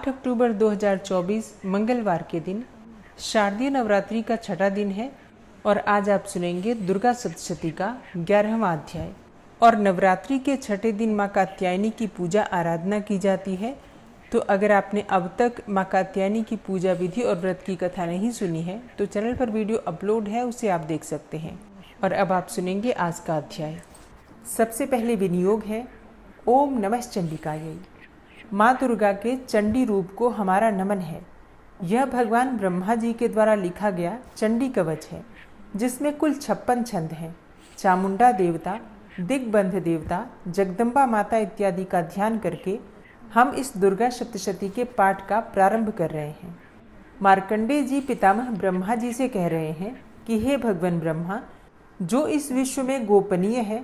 8 अक्टूबर 2024 मंगलवार के दिन शारदीय नवरात्रि का छठा दिन है और आज आप सुनेंगे दुर्गा सप्तशती का 11वां अध्याय। और नवरात्रि के छठे दिन माँ कात्यायनी की पूजा आराधना की जाती है। तो अगर आपने अब तक माँ कात्यायनी की पूजा विधि और व्रत की कथा नहीं सुनी है तो चैनल पर वीडियो अपलोड है, उसे आप देख सकते हैं। और अब आप सुनेंगे आज का अध्याय। सबसे पहले विनियोग है ओम नमः चंडिकायै। माँ दुर्गा के चंडी रूप को हमारा नमन है। यह भगवान ब्रह्मा जी के द्वारा लिखा गया चंडी कवच है, जिसमें कुल 56 छंद हैं। चामुंडा देवता, दिग्बंध देवता, जगदम्बा माता इत्यादि का ध्यान करके हम इस दुर्गा सप्तशती के पाठ का प्रारंभ कर रहे हैं। मार्कंडेय जी पितामह ब्रह्मा जी से कह रहे हैं कि हे भगवान ब्रह्मा, जो इस विश्व में गोपनीय है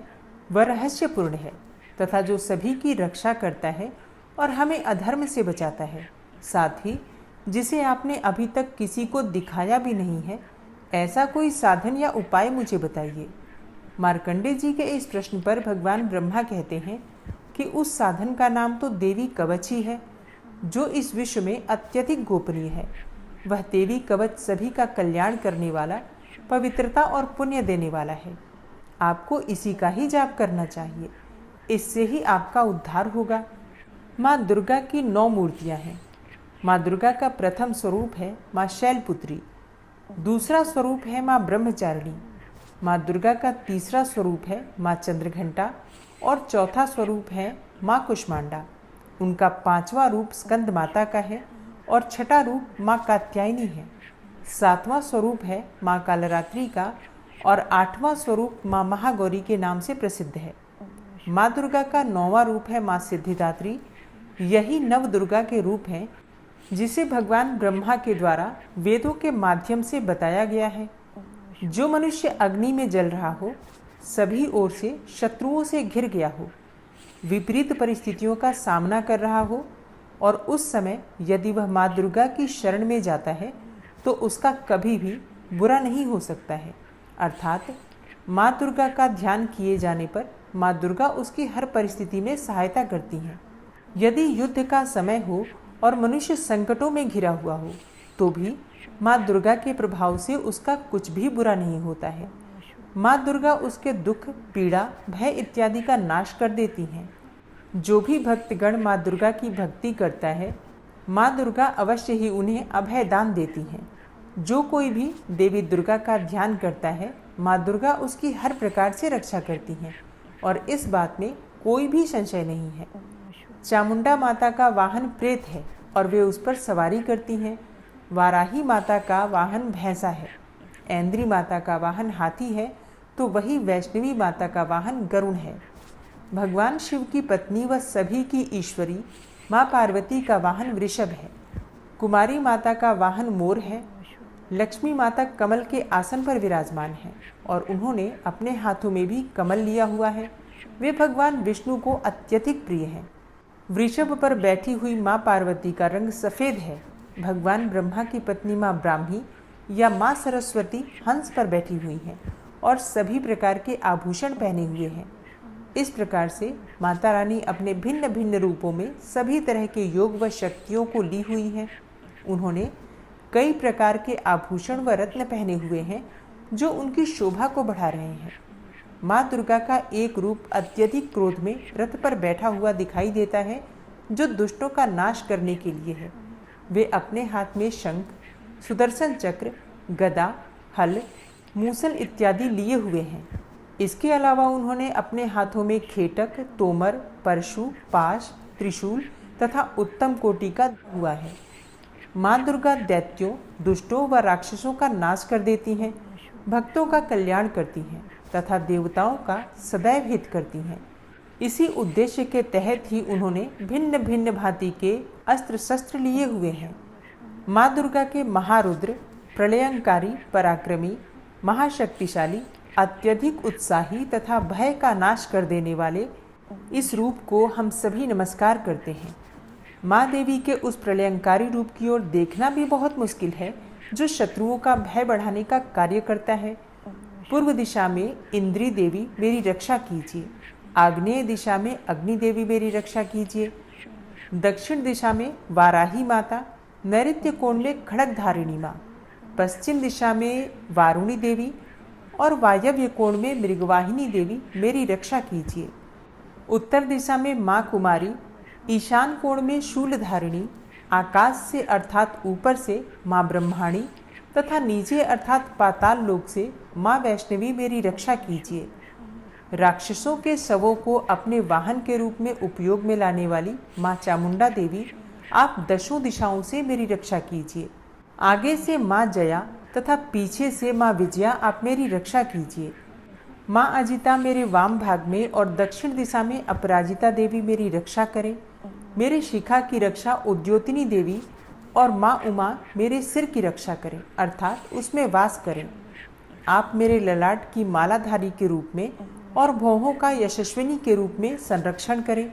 वह रहस्यपूर्ण है तथा जो सभी की रक्षा करता है और हमें अधर्म से बचाता है, साथ ही जिसे आपने अभी तक किसी को दिखाया भी नहीं है, ऐसा कोई साधन या उपाय मुझे बताइए। मार्कंडेय जी के इस प्रश्न पर भगवान ब्रह्मा कहते हैं कि उस साधन का नाम तो देवी कवच ही है, जो इस विश्व में अत्यधिक गोपनीय है। वह देवी कवच सभी का कल्याण करने वाला, पवित्रता और पुण्य देने वाला है। आपको इसी का ही जाप करना चाहिए, इससे ही आपका उद्धार होगा। माँ दुर्गा की 9 मूर्तियाँ हैं। माँ दुर्गा का प्रथम स्वरूप है माँ शैलपुत्री, दूसरा स्वरूप है माँ ब्रह्मचारिणी, माँ दुर्गा का तीसरा स्वरूप है माँ चंद्रघंटा और चौथा स्वरूप है माँ कुष्मांडा। उनका 5वां रूप स्कंद माता का है और छठा रूप माँ कात्यायनी है। 7वां स्वरूप है माँ कालरात्रि का और 8वां स्वरूप माँ महागौरी के नाम से प्रसिद्ध है। माँ दुर्गा का 9वां रूप है माँ सिद्धिदात्री। यही नव दुर्गा के रूप हैं जिसे भगवान ब्रह्मा के द्वारा वेदों के माध्यम से बताया गया है। जो मनुष्य अग्नि में जल रहा हो, सभी ओर से शत्रुओं से घिर गया हो, विपरीत परिस्थितियों का सामना कर रहा हो और उस समय यदि वह माँ दुर्गा की शरण में जाता है तो उसका कभी भी बुरा नहीं हो सकता है। अर्थात माँ दुर्गा का ध्यान किए जाने पर माँ दुर्गा उसकी हर परिस्थिति में सहायता करती हैं। यदि युद्ध का समय हो और मनुष्य संकटों में घिरा हुआ हो तो भी माँ दुर्गा के प्रभाव से उसका कुछ भी बुरा नहीं होता है। माँ दुर्गा उसके दुख, पीड़ा, भय इत्यादि का नाश कर देती हैं। जो भी भक्तगण माँ दुर्गा की भक्ति करता है, माँ दुर्गा अवश्य ही उन्हें अभय दान देती हैं। जो कोई भी देवी दुर्गा का ध्यान करता है, माँ दुर्गा उसकी हर प्रकार से रक्षा करती हैं और इस बात में कोई भी संशय नहीं है। चामुंडा माता का वाहन प्रेत है और वे उस पर सवारी करती हैं। वाराही माता का वाहन भैंसा है। ऐन्द्री माता का वाहन हाथी है तो वही वैष्णवी माता का वाहन गरुड़ है। भगवान शिव की पत्नी व सभी की ईश्वरी माँ पार्वती का वाहन वृषभ है। कुमारी माता का वाहन मोर है। लक्ष्मी माता कमल के आसन पर विराजमान है और उन्होंने अपने हाथों में भी कमल लिया हुआ है। वे भगवान विष्णु को अत्यधिक प्रिय हैं। वृषभ पर बैठी हुई माँ पार्वती का रंग सफ़ेद है। भगवान ब्रह्मा की पत्नी माँ ब्राह्मी या माँ सरस्वती हंस पर बैठी हुई हैं और सभी प्रकार के आभूषण पहने हुए हैं। इस प्रकार से माता रानी अपने भिन्न भिन्न रूपों में सभी तरह के योग व शक्तियों को ली हुई हैं। उन्होंने कई प्रकार के आभूषण व रत्न पहने हुए हैं जो उनकी शोभा को बढ़ा रहे हैं। माँ दुर्गा का एक रूप अत्यधिक क्रोध में रथ पर बैठा हुआ दिखाई देता है, जो दुष्टों का नाश करने के लिए है। वे अपने हाथ में शंख, सुदर्शन चक्र, गदा, हल, मूसल इत्यादि लिए हुए हैं। इसके अलावा उन्होंने अपने हाथों में खेटक, तोमर, परशु, पाश, त्रिशूल तथा उत्तम कोटि का हुआ है। माँ दुर्गा दैत्यों, दुष्टों व राक्षसों का नाश कर देती हैं, भक्तों का कल्याण करती हैं तथा देवताओं का सदैव हित करती हैं। इसी उद्देश्य के तहत ही उन्होंने भिन्न भिन्न भांति के अस्त्र शस्त्र लिए हुए हैं। माँ दुर्गा के महारुद्र, प्रलयंकारी, पराक्रमी, महाशक्तिशाली, अत्यधिक उत्साही तथा भय का नाश कर देने वाले इस रूप को हम सभी नमस्कार करते हैं। माँ देवी के उस प्रलयंकारी रूप की ओर देखना भी बहुत मुश्किल है, जो शत्रुओं का भय बढ़ाने का कार्य करता है। पूर्व दिशा में इंद्री देवी मेरी रक्षा कीजिए, आग्नेय दिशा में अग्नि देवी मेरी रक्षा कीजिए, दक्षिण दिशा में वाराही माता, नैऋत्य कोण में खड़ग धारिणी माँ, पश्चिम दिशा में वारुणी देवी और वायव्य कोण में मृगवाहिनी देवी मेरी रक्षा कीजिए। उत्तर दिशा में माँ कुमारी, ईशान कोण में शूलधारिणी, आकाश से अर्थात ऊपर से माँ ब्रह्माणी तथा नीचे अर्थात पाताल लोक से माँ वैष्णवी मेरी रक्षा कीजिए। राक्षसों के शवों को अपने वाहन के रूप में उपयोग में लाने वाली माँ चामुंडा देवी, आप दशों दिशाओं से मेरी रक्षा कीजिए। आगे से माँ जया तथा पीछे से माँ विजया, आप मेरी रक्षा कीजिए। माँ अजिता मेरे वाम भाग में और दक्षिण दिशा में अपराजिता देवी मेरी रक्षा करें। मेरे शिखा की रक्षा उद्योतिनी देवी और माँ उमा मेरे सिर की रक्षा करें, अर्थात उसमें वास करें। आप मेरे ललाट की मालाधारी के रूप में और भौहों का यशस्विनी के रूप में संरक्षण करें।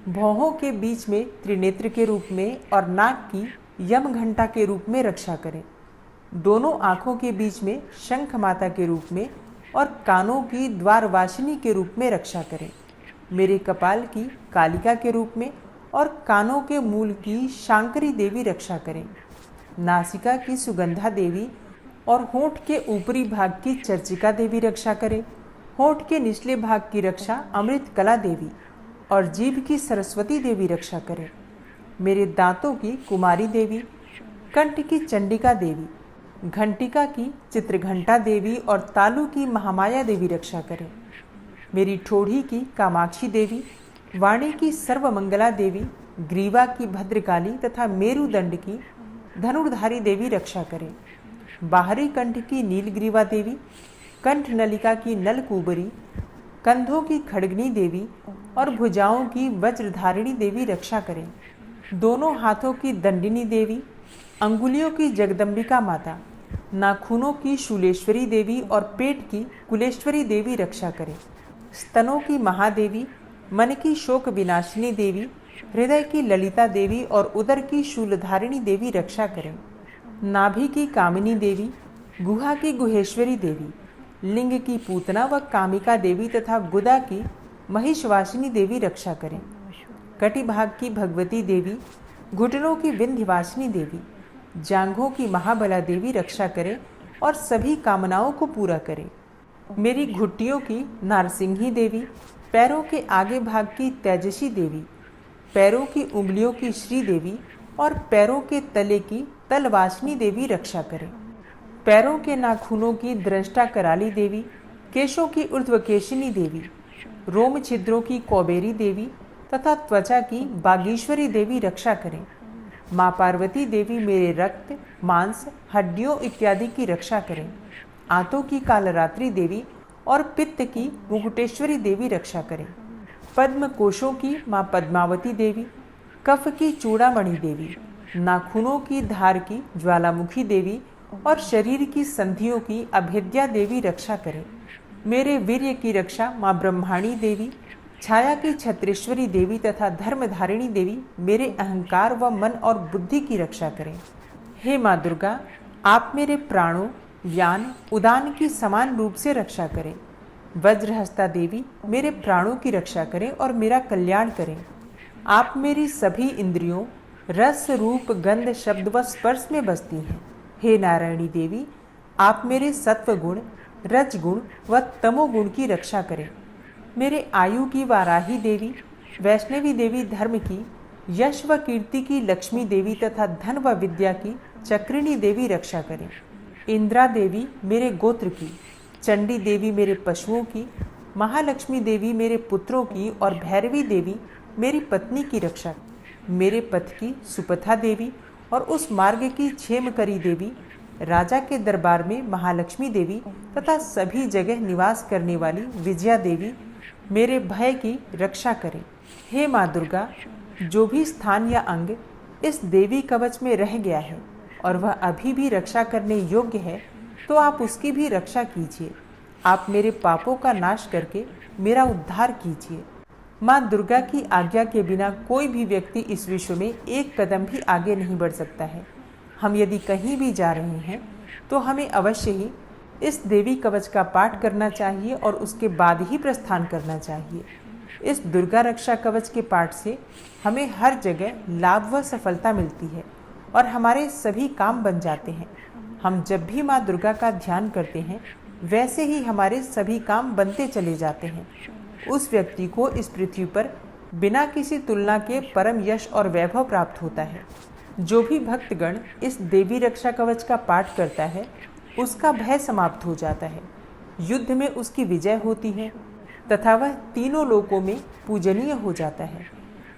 भौहों के बीच में त्रिनेत्र के रूप में और नाक की यम घंटा के रूप में रक्षा करें। दोनों आँखों के बीच में शंख माता के रूप में और कानों की द्वारवासिनी के रूप में रक्षा करें। मेरे कपाल की कालिका के रूप में और कानों के मूल की शांकरी देवी रक्षा करें। नासिका की सुगंधा देवी और होंठ के ऊपरी भाग की चर्चिका देवी रक्षा करें। होंठ के निचले भाग की रक्षा अमृत कला देवी और जीभ की सरस्वती देवी रक्षा करें। मेरे दांतों की कुमारी देवी, कंठ की चंडिका देवी, घंटिका की चित्रघंटा देवी और तालु की महामाया देवी रक्षा करें। मेरी ठोड़ी की कामाक्षी देवी, वाणी की सर्वमंगला देवी, ग्रीवा की भद्रकाली तथा मेरुदंड की धनुर्धारी देवी रक्षा करें। बाहरी कंठ की नीलग्रीवा देवी, कंठ नलिका की नलकूबरी, कंधों की खड़गनी देवी और भुजाओं की वज्रधारिणी देवी रक्षा करें। दोनों हाथों की दंडिनी देवी, अंगुलियों की जगदम्बिका माता, नाखूनों की शूलेश्वरी देवी और पेट की कुलेश्वरी देवी रक्षा करें। स्तनों की महादेवी, मन की शोक विनाशिनी देवी, हृदय की ललिता देवी और उदर की शूलधारिणी देवी रक्षा करें। नाभि की कामिनी देवी, गुहा की गुहेश्वरी देवी, लिंग की पूतना व कामिका देवी तथा गुदा की महिषवासिनी देवी रक्षा करें। कटिभाग की भगवती देवी, घुटनों की विंध्यवासिनी देवी, जांघों की महाबला देवी रक्षा करें और सभी कामनाओं को पूरा करें। मेरी घुट्टियों की नारसिंही देवी, पैरों के आगे भाग की तेजसी देवी, पैरों की उंगलियों की श्री देवी और पैरों के तले की तलवासिनी देवी रक्षा करें। पैरों के नाखूनों की दृष्टा कराली देवी, केशों की ऊर्ध्वकेशिनी देवी, रोम छिद्रों की कौबेरी देवी तथा त्वचा की बागीश्वरी देवी रक्षा करें। माँ पार्वती देवी मेरे रक्त, मांस, हड्डियों इत्यादि की रक्षा करें। आंतों की कालरात्रि देवी और पित्त की मुकुटेश्वरी देवी रक्षा करें। पद्म कोशों की माँ पद्मावती देवी, कफ की चूड़ामणि देवी, नाखूनों की धार की ज्वालामुखी देवी और शरीर की संधियों की अभेद्या देवी रक्षा करें। मेरे वीर्य की रक्षा माँ ब्रह्माणी देवी, छाया की छत्रेश्वरी देवी तथा धर्मधारिणी देवी मेरे अहंकार व मन और बुद्धि की रक्षा करें। हे माँ दुर्गा, आप मेरे प्राणों, ज्ञान, उदान की समान रूप से रक्षा करें। वज्रहस्ता देवी मेरे प्राणों की रक्षा करें और मेरा कल्याण करें। आप मेरी सभी इंद्रियों, रस, रूप, गंध, शब्द व स्पर्श में बसती हैं। हे नारायणी देवी, आप मेरे सत्व गुण, रजगुण व तमोगुण की रक्षा करें। मेरे आयु की वाराही देवी, वैष्णवी देवी धर्म की, यश व कीर्ति की लक्ष्मी देवी तथा धन व विद्या की चक्रिणी देवी रक्षा करें। इंद्रा देवी मेरे गोत्र की, चंडी देवी मेरे पशुओं की, महालक्ष्मी देवी मेरे पुत्रों की और भैरवी देवी मेरी पत्नी की रक्षा। मेरे पथ की सुपथा देवी और उस मार्ग की क्षेमकरी देवी, राजा के दरबार में महालक्ष्मी देवी तथा सभी जगह निवास करने वाली विजया देवी मेरे भय की रक्षा करें। हे माँ दुर्गा, जो भी स्थान या अंग इस देवी कवच में रह गया है और वह अभी भी रक्षा करने योग्य है, तो आप उसकी भी रक्षा कीजिए। आप मेरे पापों का नाश करके मेरा उद्धार कीजिए। माँ दुर्गा की आज्ञा के बिना कोई भी व्यक्ति इस विश्व में एक कदम भी आगे नहीं बढ़ सकता है। हम यदि कहीं भी जा रहे हैं तो हमें अवश्य ही इस देवी कवच का पाठ करना चाहिए और उसके बाद ही प्रस्थान करना चाहिए। इस दुर्गा रक्षा कवच के पाठ से हमें हर जगह लाभ व सफलता मिलती है और हमारे सभी काम बन जाते हैं। हम जब भी माँ दुर्गा का ध्यान करते हैं वैसे ही हमारे सभी काम बनते चले जाते हैं। उस व्यक्ति को इस पृथ्वी पर बिना किसी तुलना के परम यश और वैभव प्राप्त होता है। जो भी भक्तगण इस देवी रक्षा कवच का पाठ करता है उसका भय समाप्त हो जाता है, युद्ध में उसकी विजय होती है तथा वह तीनों लोकों में पूजनीय हो जाता है।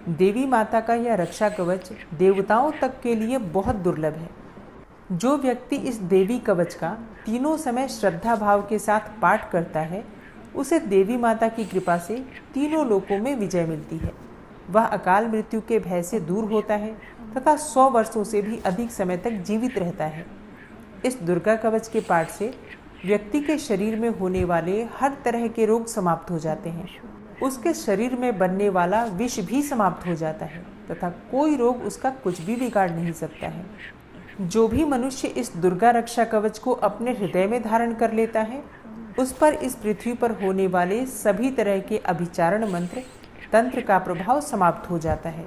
देवी माता का यह रक्षा कवच देवताओं तक के लिए बहुत दुर्लभ है। जो व्यक्ति इस देवी कवच का तीनों समय श्रद्धा भाव के साथ पाठ करता है उसे देवी माता की कृपा से तीनों लोकों में विजय मिलती है। वह अकाल मृत्यु के भय से दूर होता है तथा 100 वर्षों से भी अधिक समय तक जीवित रहता है। इस दुर्गा कवच के पाठ से व्यक्ति के शरीर में होने वाले हर तरह के रोग समाप्त हो जाते हैं। उसके शरीर में बनने वाला विष भी समाप्त हो जाता है तथा कोई रोग उसका कुछ भी बिगाड़ नहीं सकता है। जो भी मनुष्य इस दुर्गा रक्षा कवच को अपने हृदय में धारण कर लेता है उस पर इस पृथ्वी पर होने वाले सभी तरह के अभिचारण मंत्र तंत्र का प्रभाव समाप्त हो जाता है।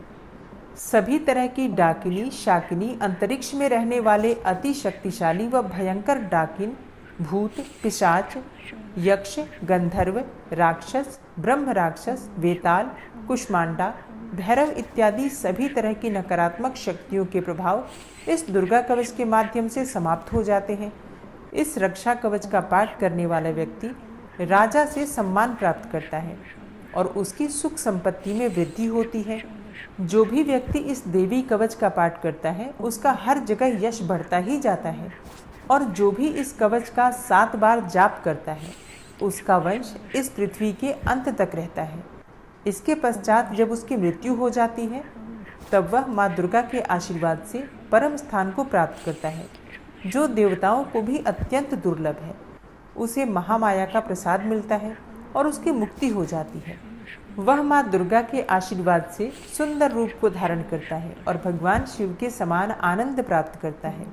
सभी तरह की डाकिनी शाकिनी अंतरिक्ष में रहने वाले अति शक्तिशाली व भयंकर डाकिन, भूत, पिशाच, यक्ष, गंधर्व, राक्षस, ब्रह्म राक्षस, वेताल, कुष्मांडा, भैरव इत्यादि सभी तरह की नकारात्मक शक्तियों के प्रभाव इस दुर्गा कवच के माध्यम से समाप्त हो जाते हैं। इस रक्षा कवच का पाठ करने वाला व्यक्ति राजा से सम्मान प्राप्त करता है और उसकी सुख संपत्ति में वृद्धि होती है। जो भी व्यक्ति इस देवी कवच का पाठ करता है उसका हर जगह यश बढ़ता ही जाता है और जो भी इस कवच का 7 बार जाप करता है उसका वंश इस पृथ्वी के अंत तक रहता है। इसके पश्चात जब उसकी मृत्यु हो जाती है तब वह माँ दुर्गा के आशीर्वाद से परम स्थान को प्राप्त करता है, जो देवताओं को भी अत्यंत दुर्लभ है। उसे महामाया का प्रसाद मिलता है और उसकी मुक्ति हो जाती है। वह माँ दुर्गा के आशीर्वाद से सुंदर रूप को धारण करता है और भगवान शिव के समान आनंद प्राप्त करता है।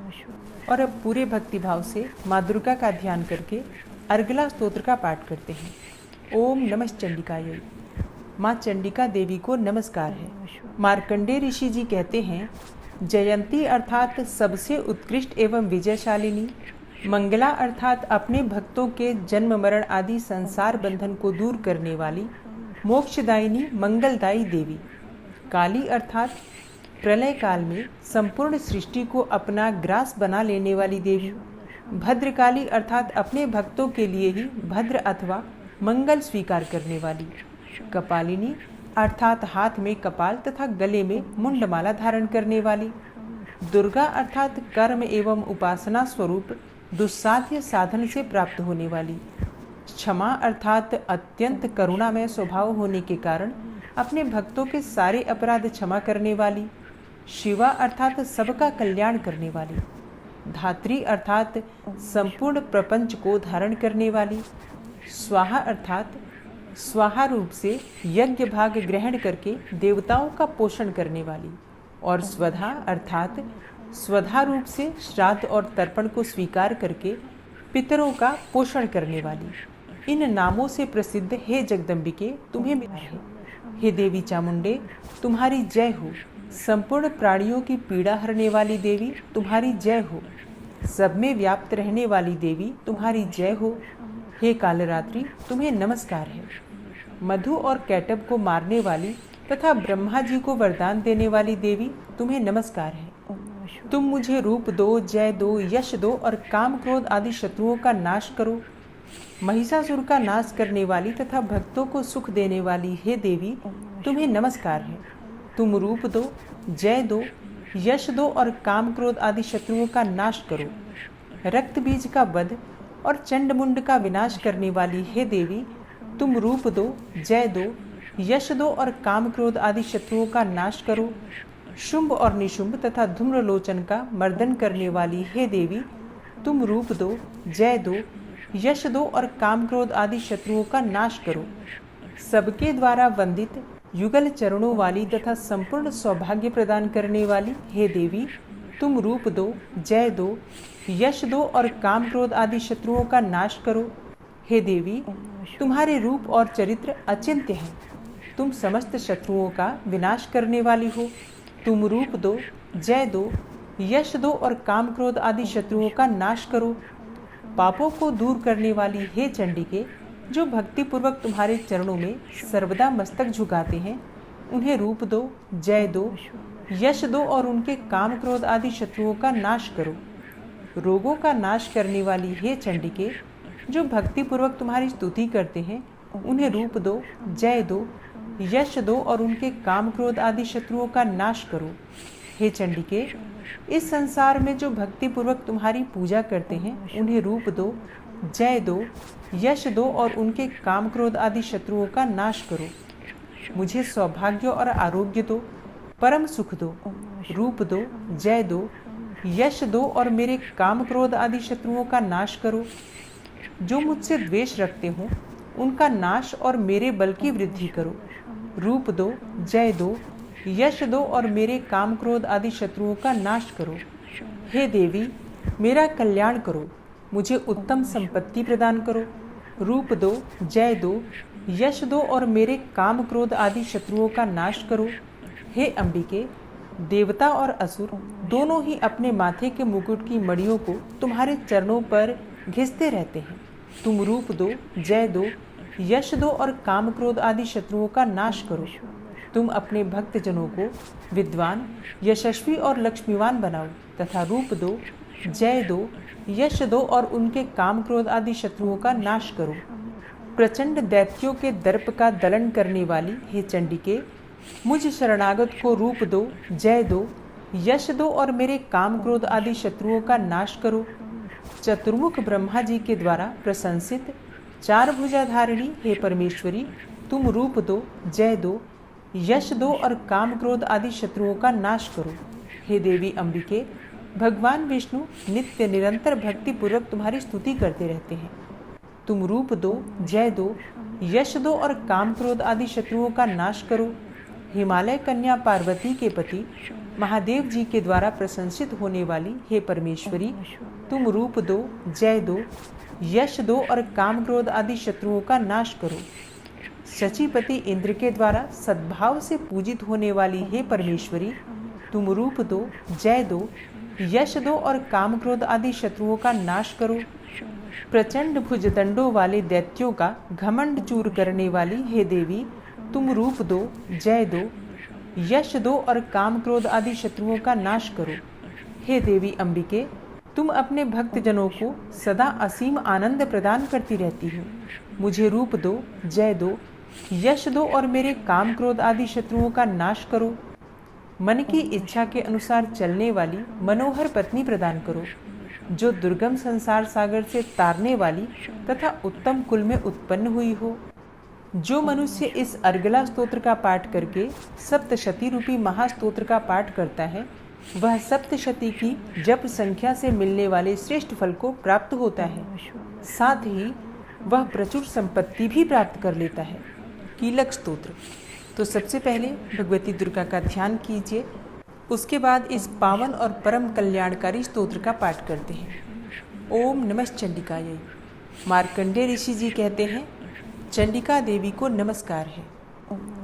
और अब पूरे भक्तिभाव से माँ दुर्गा का ध्यान करके अर्गला स्तोत्र का पाठ करते हैं। ओम नमः चंडिकायै। माँ चंडिका देवी को नमस्कार है। मार्कंडेय ऋषि जी कहते हैं, जयंती अर्थात सबसे उत्कृष्ट एवं विजयशालिनी, मंगला अर्थात अपने भक्तों के जन्म मरण आदि संसार बंधन को दूर करने वाली, मोक्षदायिनी मंगलदायी देवी, काली अर्थात प्रलय काल में संपूर्ण सृष्टि को अपना ग्रास बना लेने वाली देवी, भद्रकाली अर्थात अपने भक्तों के लिए ही भद्र अथवा मंगल स्वीकार करने वाली, कपालिनी अर्थात हाथ में कपाल तथा गले में मुंडमाला धारण करने वाली, दुर्गा अर्थात कर्म एवं उपासना स्वरूप दुस्साध्य साधन से प्राप्त होने वाली, क्षमा अर्थात अत्यंत करुणामय स्वभाव होने के कारण अपने भक्तों के सारे अपराध क्षमा करने वाली, शिवा अर्थात सबका कल्याण करने वाली, धात्री अर्थात संपूर्ण प्रपंच को धारण करने वाली, स्वाहा अर्थात स्वाहा रूप से यज्ञ भाग ग्रहण करके देवताओं का पोषण करने वाली, और स्वधा अर्थात स्वधा रूप से श्राद्ध और तर्पण को स्वीकार करके पितरों का पोषण करने वाली। इन नामों से प्रसिद्ध हे जगदम्बिके तुम्हें मिला है। हे देवी चामुंडे तुम्हारी जय हो। संपूर्ण प्राणियों की पीड़ा हरने वाली देवी तुम्हारी जय हो। सब में व्याप्त रहने वाली देवी तुम्हारी जय हो। हे कालरात्रि तुम्हें नमस्कार है। मधु और कैटब को मारने वाली तथा ब्रह्मा जी को वरदान देने वाली देवी तुम्हें नमस्कार है। तुम मुझे रूप दो, जय दो, यश दो और काम क्रोध आदि शत्रुओं का नाश करो। महिषासुर का नाश करने वाली तथा भक्तों को सुख देने वाली हे देवी तुम्हें नमस्कार है। तुम रूप दो, जय दो, यश दो और काम क्रोध आदि शत्रुओं का नाश करो। रक्त बीज का वध और चंडमुंड का विनाश करने वाली हे देवी तुम रूप दो, जय दो, यश दो और काम क्रोध आदि शत्रुओं का नाश करो। शुंभ और निशुंभ तथा धूम्रलोचन का मर्दन करने वाली हे देवी तुम रूप दो, जय दो, यश दो और काम क्रोध आदि शत्रुओं का नाश करो। सबके द्वारा वंदित युगल चरणों वाली तथा संपूर्ण सौभाग्य प्रदान करने वाली हे देवी तुम रूप दो, जय दो, यश दो और काम क्रोध आदि शत्रुओं का नाश करो। हे देवी तुम्हारे रूप और चरित्र अचिंत्य हैं। तुम समस्त शत्रुओं का विनाश करने वाली हो। तुम रूप दो, जय दो, यश दो और काम क्रोध आदि शत्रुओं का नाश करो। पापों को दूर करने वाली हे चंडिके, जो भक्तिपूर्वक तुम्हारे चरणों में सर्वदा मस्तक झुकाते हैं, उन्हें रूप दो, जय दो, यश दो और उनके काम क्रोध आदि शत्रुओं का नाश करो। रोगों का नाश करने वाली हे चंडिके, जो भक्तिपूर्वक तुम्हारी स्तुति करते हैं, उन्हें रूप दो, जय दो, यश दो और उनके काम क्रोध आदि शत्रुओं का नाश करो। हे चंडिके, इस संसार में जो भक्तिपूर्वक तुम्हारी पूजा करते हैं, उन्हें रूप दो, जय दो, यश दो और उनके काम क्रोध आदि शत्रुओं का नाश करो। मुझे सौभाग्य और आरोग्य दो, परम सुख दो, रूप दो, जय दो, यश दो और मेरे काम क्रोध आदि शत्रुओं का नाश करो। जो मुझसे द्वेष रखते हो, उनका नाश और मेरे बल की वृद्धि करो। रूप दो, जय दो, यश दो और मेरे काम क्रोध आदि शत्रुओं का नाश करो। हे देवी, मेरा कल्याण करो, मुझे उत्तम संपत्ति प्रदान करो। रूप दो, जय दो, यश दो और मेरे काम क्रोध आदि शत्रुओं का नाश करो। हे अंबिके, देवता और असुर दोनों ही अपने माथे के मुकुट की मणियों को तुम्हारे चरणों पर घिसते रहते हैं। तुम रूप दो, जय दो, यश दो और काम क्रोध आदि शत्रुओं का नाश करो। तुम अपने भक्तजनों को विद्वान, यशस्वी और लक्ष्मीवान बनाओ तथा रूप दो, जय दो, यश दो और उनके काम क्रोध आदि शत्रुओं का नाश करो। प्रचंड दैत्यों के दर्प का दलन करने वाली हे चंडिके, मुझ शरणागत को रूप दो, जय दो, यश दो और मेरे काम क्रोध आदि शत्रुओं का नाश करो। चतुर्मुख ब्रह्मा जी के द्वारा प्रशंसित चार भुजाधारिणी हे परमेश्वरी, तुम रूप दो, जय दो, यश दो और काम क्रोध आदि शत्रुओं का नाश करो। हे देवी अंबिके, भगवान विष्णु नित्य निरंतर भक्ति पूर्वक तुम्हारी स्तुति करते रहते हैं। तुम रूप दो, जय दो, यश दो और काम क्रोध आदि शत्रुओं का नाश करो। हिमालय कन्या पार्वती के पति महादेव जी के द्वारा प्रशंसित होने वाली हे परमेश्वरी, तुम रूप दो, जय दो, यश दो और काम क्रोध आदि शत्रुओं का नाश करो। शचीपति इंद्र के द्वारा सद्भाव से पूजित होने वाली हे परमेश्वरी, तुम रूप दो, जय दो, यश दो और काम क्रोध आदि शत्रुओं का नाश करो। प्रचंड भुजदंडों वाले दैत्यों का घमंड चूर करने वाली हे देवी, तुम रूप दो, जय दो, यश दो और काम क्रोध आदि शत्रुओं का नाश करो। हे देवी अंबिके, तुम अपने भक्तजनों को सदा असीम आनंद प्रदान करती रहती हो। मुझे रूप दो, जय दो, यश दो और मेरे काम क्रोध आदि शत्रुओं का नाश करो। मन की इच्छा के अनुसार चलने वाली मनोहर पत्नी प्रदान करो, जो दुर्गम संसार सागर से तारने वाली तथा उत्तम कुल में उत्पन्न हुई हो। जो मनुष्य इस अर्गला स्तोत्र का पाठ करके सप्तशती रूपी महास्तोत्र का पाठ करता है, वह सप्तशती की जप संख्या से मिलने वाले श्रेष्ठ फल को प्राप्त होता है। साथ ही वह प्रचुर संपत्ति भी प्राप्त कर लेता है। कीलक स्तोत्र। तो सबसे पहले भगवती दुर्गा का ध्यान कीजिए, उसके बाद इस पावन और परम कल्याणकारी स्तोत्र का पाठ करते हैं। ओम नमः चंडिकायै। मार्कंडेय ऋषि जी कहते हैं, चंडिका देवी को नमस्कार है।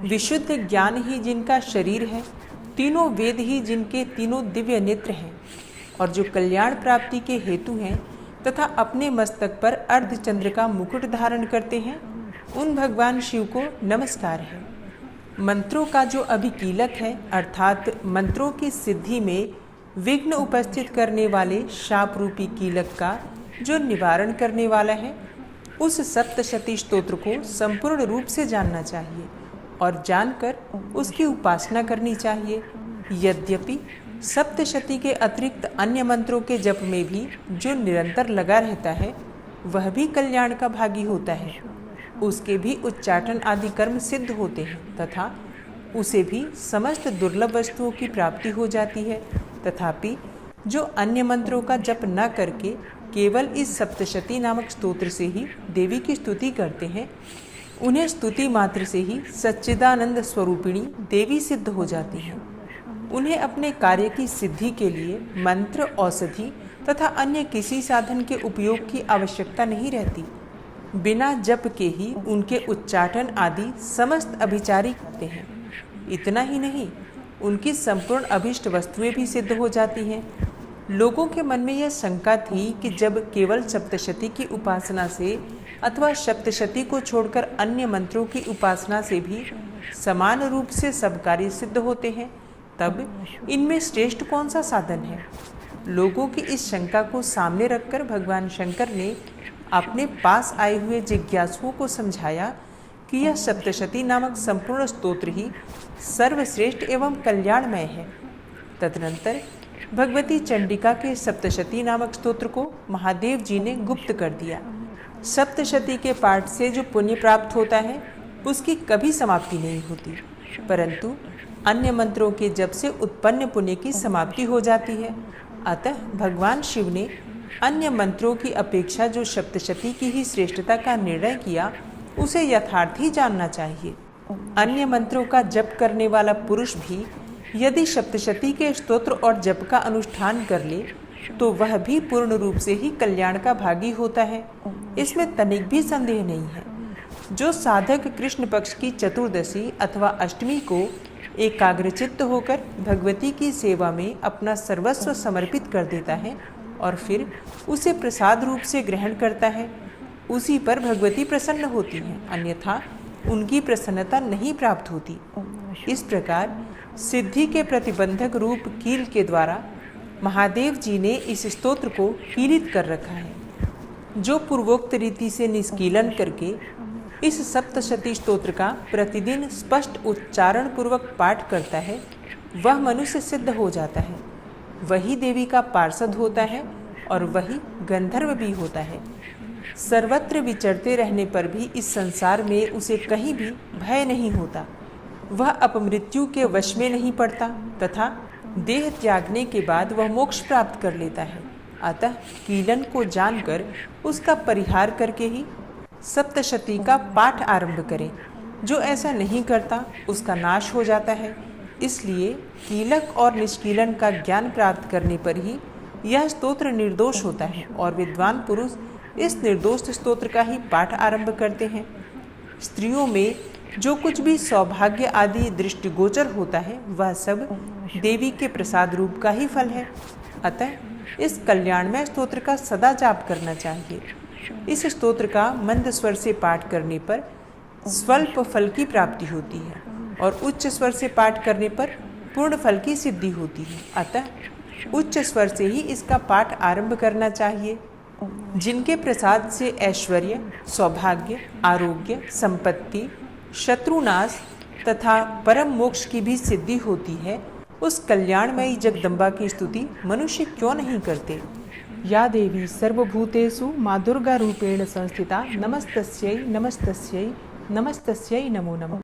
विशुद्ध ज्ञान ही जिनका शरीर है, तीनों वेद ही जिनके तीनों दिव्य नेत्र हैं, और जो कल्याण प्राप्ति के हेतु हैं तथा अपने मस्तक पर अर्धचंद्र का मुकुट धारण करते हैं, उन भगवान शिव को नमस्कार है। मंत्रों का जो अभिकीलक है, अर्थात मंत्रों की सिद्धि में विघ्न उपस्थित करने वाले शाप रूपी कीलक का जो निवारण करने वाला है, उस सप्तशती स्तोत्र को संपूर्ण रूप से जानना चाहिए और जानकर उसकी उपासना करनी चाहिए। यद्यपि सप्तशती के अतिरिक्त अन्य मंत्रों के जप में भी जो निरंतर लगा रहता है, वह भी कल्याण का भागी होता है। उसके भी उच्चाटन आदि कर्म सिद्ध होते हैं तथा उसे भी समस्त दुर्लभ वस्तुओं की प्राप्ति हो जाती है। तथापि जो अन्य मंत्रों का जप न करके केवल इस सप्तशती नामक स्तोत्र से ही देवी की स्तुति करते हैं, उन्हें स्तुति मात्र से ही सच्चिदानंद स्वरूपिणी देवी सिद्ध हो जाती हैं। उन्हें अपने कार्य की सिद्धि के लिए मंत्र, औषधि तथा अन्य किसी साधन के उपयोग की आवश्यकता नहीं रहती। बिना जप के ही उनके उच्चाटन आदि समस्त अभिचारी करते हैं। इतना ही नहीं, उनकी संपूर्ण अभिष्ट वस्तुएं भी सिद्ध हो जाती हैं। लोगों के मन में यह शंका थी कि जब केवल सप्तशती की उपासना से अथवा सप्तशती को छोड़कर अन्य मंत्रों की उपासना से भी समान रूप से सब कार्य सिद्ध होते हैं, तब इनमें श्रेष्ठ कौन सा साधन है। लोगों की इस शंका को सामने रखकर भगवान शंकर ने अपने पास आए हुए जिज्ञासुओं को समझाया कि यह सप्तशती नामक संपूर्ण स्तोत्र ही सर्वश्रेष्ठ एवं कल्याणमय है। तदनंतर भगवती चंडिका के सप्तशती नामक स्तोत्र को महादेव जी ने गुप्त कर दिया। सप्तशती के पाठ से जो पुण्य प्राप्त होता है उसकी कभी समाप्ति नहीं होती, परंतु अन्य मंत्रों के जप से उत्पन्न पुण्य की समाप्ति हो जाती है। अतः भगवान शिव ने अन्य मंत्रों की अपेक्षा जो सप्तशती की ही श्रेष्ठता का निर्णय किया, उसे यथार्थ ही जानना चाहिए। अन्य मंत्रों का जप करने वाला पुरुष भी यदि सप्तशती के स्तोत्र और जप का अनुष्ठान कर ले तो वह भी पूर्ण रूप से ही कल्याण का भागी होता है, इसमें तनिक भी संदेह नहीं है। जो साधक कृष्ण पक्ष की चतुर्दशी अथवा अष्टमी को एकाग्रचित्त होकर भगवती की सेवा में अपना सर्वस्व समर्पित कर देता है और फिर उसे प्रसाद रूप से ग्रहण करता है, उसी पर भगवती प्रसन्न होती हैं, अन्यथा उनकी प्रसन्नता नहीं प्राप्त होती। इस प्रकार सिद्धि के प्रतिबंधक रूप कील के द्वारा महादेव जी ने इस स्तोत्र को कीलित कर रखा है। जो पूर्वोक्त रीति से निष्कीलन करके इस सप्तशती स्तोत्र का प्रतिदिन स्पष्ट उच्चारण पूर्वक पाठ करता है, वह मनुष्य सिद्ध हो जाता है, वही देवी का पार्षद होता है और वही गंधर्व भी होता है। सर्वत्र विचरते रहने पर भी इस संसार में उसे कहीं भी भय नहीं होता, वह अपमृत्यु के वश में नहीं पड़ता तथा देह त्यागने के बाद वह मोक्ष प्राप्त कर लेता है। अतः कीलन को जानकर उसका परिहार करके ही सप्तशती का पाठ आरंभ करें। जो ऐसा नहीं करता उसका नाश हो जाता है। इसलिए कीलक और निष्कीलन का ज्ञान प्राप्त करने पर ही यह स्तोत्र निर्दोष होता है और विद्वान पुरुष इस निर्दोष स्तोत्र का ही पाठ आरंभ करते हैं। स्त्रियों में जो कुछ भी सौभाग्य आदि दृष्टिगोचर होता है वह सब देवी के प्रसाद रूप का ही फल है। अतः इस कल्याणमय स्तोत्र का सदा जाप करना चाहिए। इस स्तोत्र का मंद स्वर से पाठ करने पर स्वल्प फल की प्राप्ति होती है और उच्च स्वर से पाठ करने पर पूर्ण फल की सिद्धि होती है। अतः उच्च स्वर से ही इसका पाठ आरंभ करना चाहिए। जिनके प्रसाद से ऐश्वर्य, सौभाग्य, आरोग्य, संपत्ति, शत्रुनाश तथा परम मोक्ष की भी सिद्धि होती है, उस कल्याणमयी जगदम्बा की स्तुति मनुष्य क्यों नहीं करते। या देवी सर्वभूतेषु माँ दुर्गा रूपेण संस्थिता नमस्तस्यै नमस्तस्यै नमस्तस्यै नमो नमः।